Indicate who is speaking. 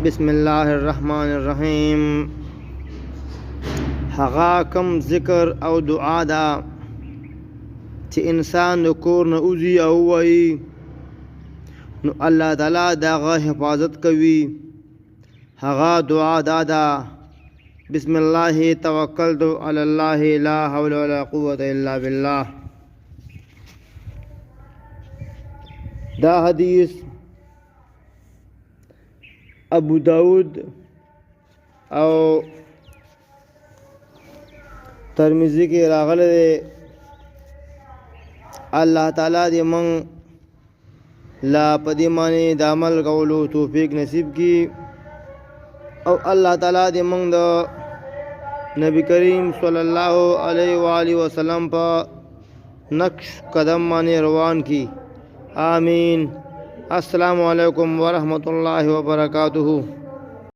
Speaker 1: بسم الله الرحمن الرحیم. هغه کم ذکر او دعا ده چې انسان د کور نه وځي او وایي نو الله تعالی دغه حفاظت کوي. هغه دعا دا ده: بسم الله توکلت علی الله لا حول ولا قوة الا بالله. دا حدیث ابو داود او ترمذی کې راغلی دی. الله تعالی دې موږ لا په دې باندې د عمل کولو توفیق نصیب کړي او الله تعالی دې موږ د نبی کریم صلی الله علیه و آله وسلم په نقش قدم باندې روان کړي. آمین. السلام علیکم ورحمۃ اللہ وبرکاتہ.